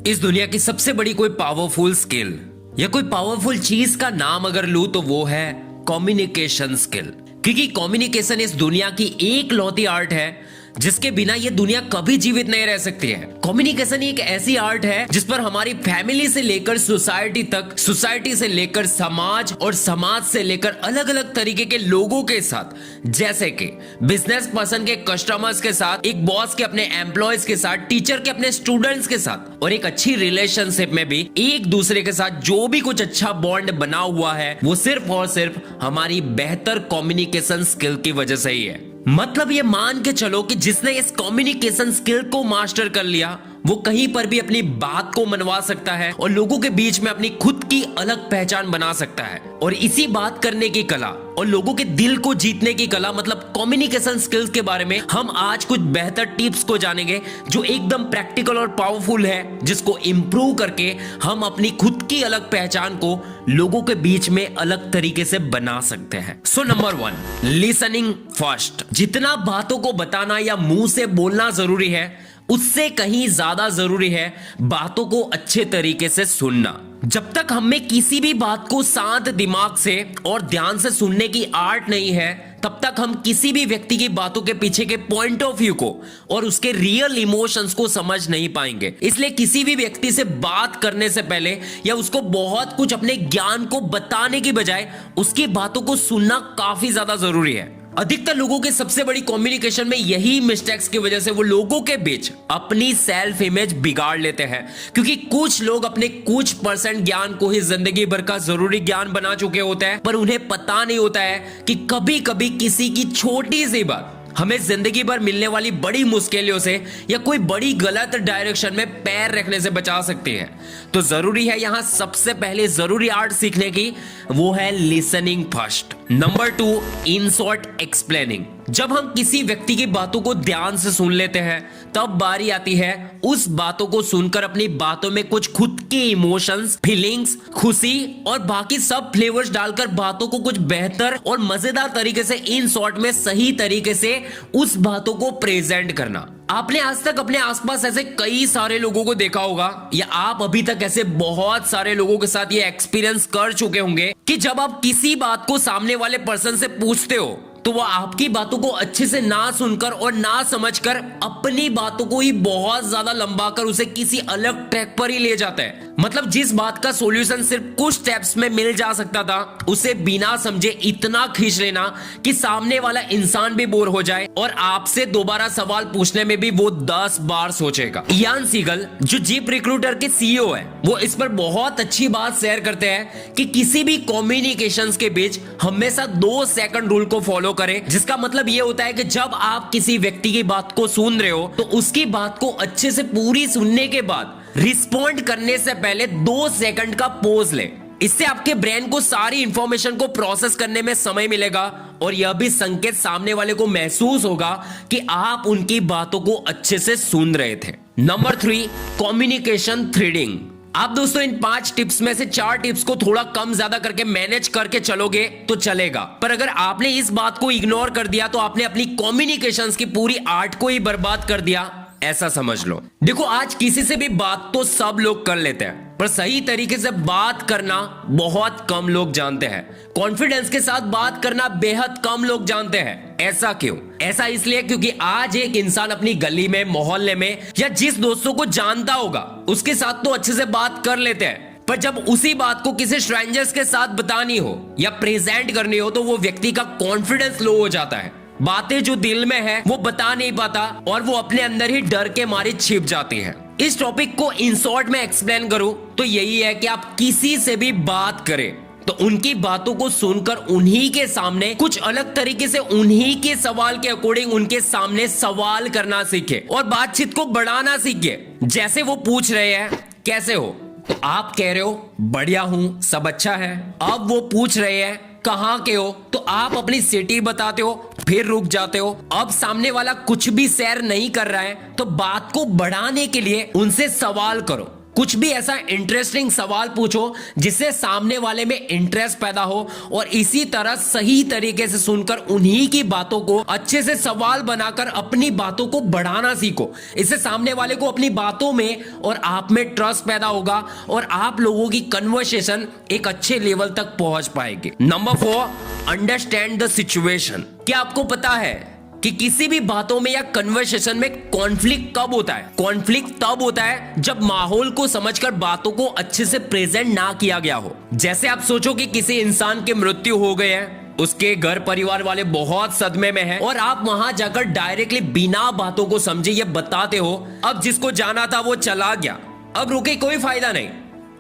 इस दुनिया की सबसे बड़ी कोई पावरफुल स्किल या कोई पावरफुल चीज का नाम अगर लूं तो वो है कम्युनिकेशन स्किल। क्योंकि कम्युनिकेशन इस दुनिया की एक लौती आर्ट है जिसके बिना ये दुनिया कभी जीवित नहीं रह सकती है। कम्युनिकेशन एक ऐसी आर्ट है जिस पर हमारी फैमिली से लेकर सोसाइटी तक, सोसाइटी से लेकर समाज और समाज से लेकर अलग अलग तरीके के लोगों के साथ, जैसे कि बिजनेस पर्सन के कस्टमर्स के साथ, एक बॉस के अपने एम्प्लॉयज के साथ, टीचर के अपने स्टूडेंट्स के साथ, और एक अच्छी रिलेशनशिप में भी एक दूसरे के साथ जो भी कुछ अच्छा बॉन्ड बना हुआ है वो सिर्फ और सिर्फ हमारी बेहतर कम्युनिकेशन स्किल की वजह से ही है। मतलब ये मान के चलो कि जिसने इस कम्युनिकेशन स्किल को मास्टर कर लिया वो कहीं पर भी अपनी बात को मनवा सकता है और लोगों के बीच में अपनी खुद की अलग पहचान बना सकता है। और इसी बात करने की कला और लोगों के दिल को जीतने की कला मतलब कम्युनिकेशन स्किल्स के बारे में हम आज कुछ बेहतर टिप्स को जानेंगे जो एकदम प्रैक्टिकल और पावरफुल है, जिसको इंप्रूव करके हम अपनी खुद की अलग पहचान को लोगों के बीच में अलग तरीके से बना सकते हैं। So number 1, listening first. जितना बातों को बताना या मुंह से बोलना जरूरी है उससे कहीं ज्यादा जरूरी है बातों को अच्छे तरीके से सुनना। जब तक हम में किसी भी बात को शांत दिमाग से और ध्यान से सुनने की आर्ट नहीं है तब तक हम किसी भी व्यक्ति की बातों के पीछे के पॉइंट ऑफ व्यू को और उसके रियल इमोशंस को समझ नहीं पाएंगे। इसलिए किसी भी व्यक्ति से बात करने से पहले या उसको बहुत कुछ अपने ज्ञान को बताने की बजाय उसकी बातों को सुनना काफी ज्यादा जरूरी है। अधिकतर लोगों के सबसे बड़ी कम्युनिकेशन में यही मिस्टेक्स की वजह से वो लोगों के बीच अपनी सेल्फ इमेज बिगाड़ लेते हैं, क्योंकि कुछ लोग अपने कुछ % ज्ञान को ही जिंदगी भर का जरूरी ज्ञान बना चुके होते हैं, पर उन्हें पता नहीं होता है कि कभी कभी किसी की छोटी सी बात हमें जिंदगी भर मिलने वाली बड़ी मुश्किलों से या कोई बड़ी गलत डायरेक्शन में पैर रखने से बचा सकती है। तो जरूरी है यहां सबसे पहले जरूरी आर्ट सीखने की, वो है listening first. Number 2, in short explaining. जब हम किसी व्यक्ति की बातों को ध्यान से सुन लेते हैं तब बारी आती है उस बातों को सुनकर अपनी बातों में कुछ खुद के इमोशंस, फीलिंग्स, खुशी और बाकी सब फ्लेवर्स डालकर बातों को कुछ बेहतर और मजेदार तरीके से, इन शॉर्ट में सही तरीके से उस बातों को प्रेजेंट करना। आपने आज तक अपने आसपास ऐसे कई सारे लोगों को देखा होगा या आप अभी तक ऐसे बहुत सारे लोगों के साथ ये एक्सपीरियंस कर चुके होंगे कि जब आप किसी बात को सामने वाले पर्सन से पूछते हो तो वो आपकी बातों को अच्छे से ना सुनकर और ना समझकर अपनी बातों को ही बहुत ज्यादा लंबा कर उसे किसी अलग ट्रैक पर ही ले जाता है। मतलब जिस बात का सॉल्यूशन सिर्फ कुछ स्टेप्स में मिल जा सकता था उसे बिना समझे इतना खींच लेना कि सामने वाला इंसान भी बोर हो जाए और आपसे दोबारा सवाल पूछने में भी वो 10 बार सोचेगा। इयान सीगल जो जीप रिक्रूटर के CEO है वो इस पर बहुत अच्छी बात शेयर करते हैं कि किसी भी कम्युनिकेशंस के बीच हमेशा 2 सेकंड रूल को फॉलो करें, जिसका मतलब ये होता है कि जब आप किसी व्यक्ति की बात को सुन रहे हो तो उसकी बात को अच्छे से पूरी सुनने के बाद रिस्पॉन्ड करने से पहले 2 सेकंड का पॉज ले। इससे आपके ब्रेन को सारी इंफॉर्मेशन को प्रोसेस करने में समय मिलेगा और यह भी संकेत सामने वाले को महसूस होगा कि आप उनकी बातों को अच्छे से सुन रहे थे। Number 3, communication threading. आप दोस्तों इन 5 टिप्स में से 4 टिप्स को थोड़ा कम ज्यादा करके मैनेज करके चलोगे तो चलेगा, पर अगर आपने इस बात को इग्नोर कर दिया तो आपने अपनी कम्युनिकेशंस की पूरी आर्ट को ही बर्बाद कर दिया, ऐसा समझ लो। देखो आज किसी से भी बात तो सब लोग कर लेते हैं पर सही तरीके से बात करना बहुत कम लोग जानते हैं। कॉन्फिडेंस के साथ बात करना बेहद कम लोग जानते हैं। ऐसा क्यों? ऐसा इसलिए क्योंकि आज एक इंसान अपनी गली में, मोहल्ले में या जिस दोस्तों को जानता होगा उसके साथ तो अच्छे से बात कर लेते हैं, पर जब उसी बात को किसी स्ट्रेंजर्स के साथ बतानी हो या प्रेजेंट करनी हो तो वो व्यक्ति का कॉन्फिडेंस लो हो जाता है। बातें जो दिल में है वो बता नहीं पाता और वो अपने अंदर ही डर के मारे छिप जाती है। इस टॉपिक को इन शॉर्ट में एक्सप्लेन करूं तो यही है कि आप किसी से भी बात करें तो उनकी बातों को सुनकर उन्हीं के सामने कुछ अलग तरीके से उन्हीं के सवाल के अकॉर्डिंग उनके सामने सवाल करना सीखे और बातचीत को बढ़ाना सीखे। जैसे वो पूछ रहे हैं कैसे हो तो आप कह रहे हो बढ़िया हूं, सब अच्छा है। अब वो पूछ रहे हैं कहां के हो तो आप अपनी सिटी बताते हो, फिर रुक जाते हो। अब सामने वाला कुछ भी शेयर नहीं कर रहा है तो बात को बढ़ाने के लिए उनसे सवाल करो। कुछ भी ऐसा इंटरेस्टिंग सवाल पूछो जिससे सामने वाले में इंटरेस्ट पैदा हो, और इसी तरह सही तरीके से सुनकर उन्हीं की बातों को अच्छे से सवाल बनाकर अपनी बातों को बढ़ाना सीखो। इससे सामने वाले को अपनी बातों में और आप में ट्रस्ट पैदा होगा और आप लोगों की कन्वर्सेशन एक अच्छे लेवल तक पहुंच पाएगी। Number 4, understand the situation. क्या आपको पता है कि किसी भी बातों में या कन्वर्सेशन में कॉन्फ्लिक्ट कब होता है? कॉन्फ्लिक्ट तब होता है जब माहौल को समझकर बातों को अच्छे से प्रेजेंट ना किया गया हो। जैसे आप सोचो कि किसी इंसान की मृत्यु हो गई है, उसके घर परिवार वाले बहुत सदमे में हैं, और आप वहां जाकर डायरेक्टली बिना बातों को समझे ये बताते हो अब जिसको जाना था वो चला गया, अब रुके कोई फायदा नहीं।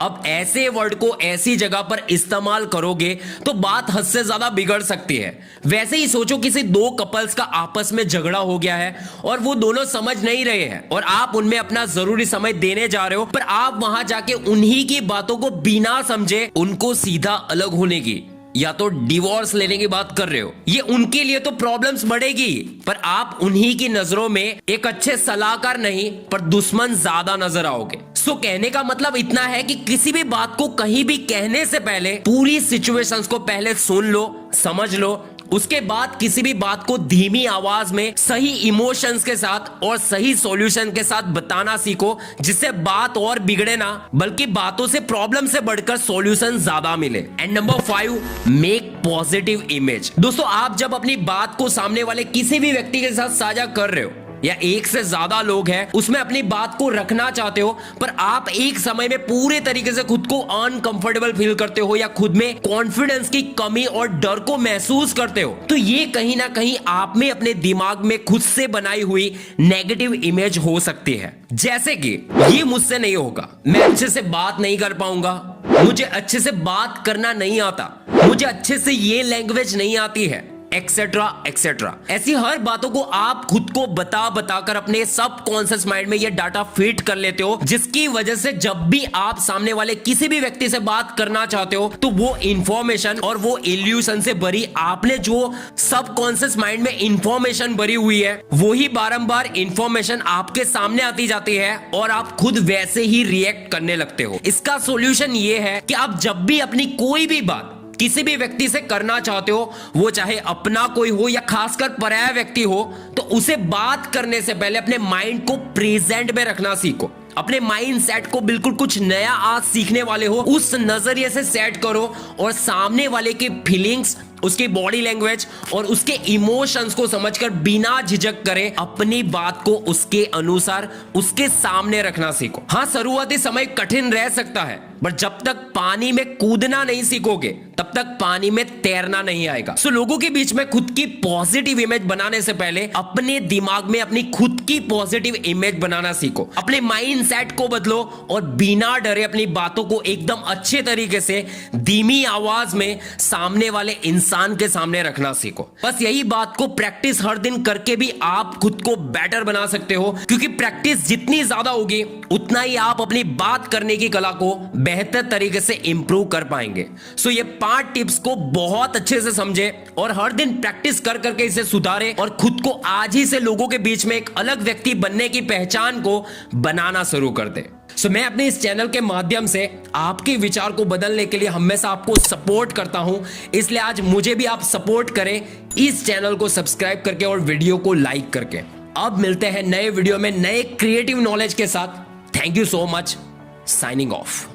अब ऐसे वर्ड को ऐसी जगह पर इस्तेमाल करोगे तो बात हद से ज्यादा बिगड़ सकती है। वैसे ही सोचो किसी दो कपल्स का आपस में झगड़ा हो गया है और वो दोनों समझ नहीं रहे हैं और आप उनमें अपना जरूरी समय देने जा रहे हो, पर आप वहां जाके उन्हीं की बातों को बिना समझे उनको सीधा अलग होने की या तो डिवोर्स लेने की बात कर रहे हो। ये उनके लिए तो प्रॉब्लम्स बढ़ेगी, पर आप उन्हीं की नजरों में एक अच्छे सलाहकार नहीं पर दुश्मन ज्यादा नजर आओगे। सो कहने का मतलब इतना है कि किसी भी बात को कहीं भी कहने से पहले पूरी सिचुएशंस को पहले सुन लो, समझ लो, उसके बाद किसी भी बात को धीमी आवाज में सही इमोशंस के साथ और सही सॉल्यूशन के साथ बताना सीखो, जिससे बात और बिगड़े ना बल्कि बातों से प्रॉब्लम से बढ़कर सॉल्यूशन ज्यादा मिले। And number 5, make positive image. दोस्तों, आप जब अपनी बात को सामने वाले किसी भी व्यक्ति के साथ साझा कर रहे हो या एक से ज्यादा लोग हैं उसमें अपनी बात को रखना चाहते हो, पर आप एक समय में पूरे तरीके से खुद को अनकंफर्टेबल फील करते हो या खुद में कॉन्फिडेंस की कमी और डर को महसूस करते हो, तो ये कहीं ना कहीं आप में अपने दिमाग में खुद से बनाई हुई नेगेटिव इमेज हो सकती है। जैसे कि ये मुझसे नहीं होगा, मैं अच्छे से बात नहीं कर पाऊंगा, मुझे अच्छे से बात करना नहीं आता, मुझे अच्छे से ये लैंग्वेज नहीं आती है, एक्सेट्रा एक्सेट्रा। ऐसी हर बातों को आप खुद को बता बताकर अपने सबकॉन्शियस माइंड में ये डाटा फीड कर लेते हो, जिसकी वजह से जब भी आप सामने वाले किसी भी व्यक्ति से बात करना चाहते हो तो वो इंफॉर्मेशन और वो इल्यूशन से भरी आपने जो सबकॉन्शियस माइंड में इंफॉर्मेशन भरी हुई है वही बारंबार इंफॉर्मेशन आपके सामने आती जाती है और आप खुद वैसे ही रिएक्ट करने लगते हो। इसका सॉल्यूशन ये है कि आप जब भी अपनी कोई भी बात किसी भी व्यक्ति से करना चाहते हो, वो चाहे अपना कोई हो या खासकर पराया व्यक्ति हो, तो उसे बात करने से पहले अपने माइंड को प्रेजेंट में रखना सीखो। अपने माइंड सेट को बिल्कुल कुछ नया आज सीखने वाले हो उस नजरिए से सेट करो और सामने वाले की फीलिंग्स, उसकी बॉडी लैंग्वेज और उसके इमोशंस को समझकर बिना झिझक करे अपनी बात को उसके अनुसार उसके सामने रखना सीखो। हाँ, शुरुआती समय कठिन रह सकता है, पर जब तक पानी में कूदना नहीं सीखोगे तब तक पानी में तैरना नहीं आएगा। सो लोगों के बीच में खुद की पॉजिटिव इमेज बनाने से पहले अपने दिमाग में अपनी खुद की पॉजिटिव इमेज बनाना सीखो। अपने माइंड सेट को बदलो और बिना डरे अपनी बातों को एकदम अच्छे तरीके से धीमी आवाज में सामने वाले इंसान के सामने रखना सीखो। बस यही बात को प्रैक्टिस हर दिन करके भी आप खुद को बेटर बना सकते हो, क्योंकि प्रैक्टिस जितनी ज्यादा होगी उतना ही आप अपनी बात करने की कला को बेहतर तरीके से इंप्रूव कर पाएंगे। सो ये 5 टिप्स को बहुत अच्छे से समझे और हर दिन प्रैक्टिस कर करके इसे सुधारे और खुद को आज ही से लोगों के बीच में एक अलग व्यक्ति बनने की पहचान को बनाना शुरू कर दे। सो मैं अपने इस चैनल के माध्यम से आपके विचार को बदलने के लिए हमेशा आपको सपोर्ट करता हूं, इसलिए आज मुझे भी आप सपोर्ट करें इस चैनल को सब्सक्राइब करके और वीडियो को लाइक करके। अब मिलते हैं नए वीडियो में नए क्रिएटिव नॉलेज के साथ। Thank you so much. Signing off.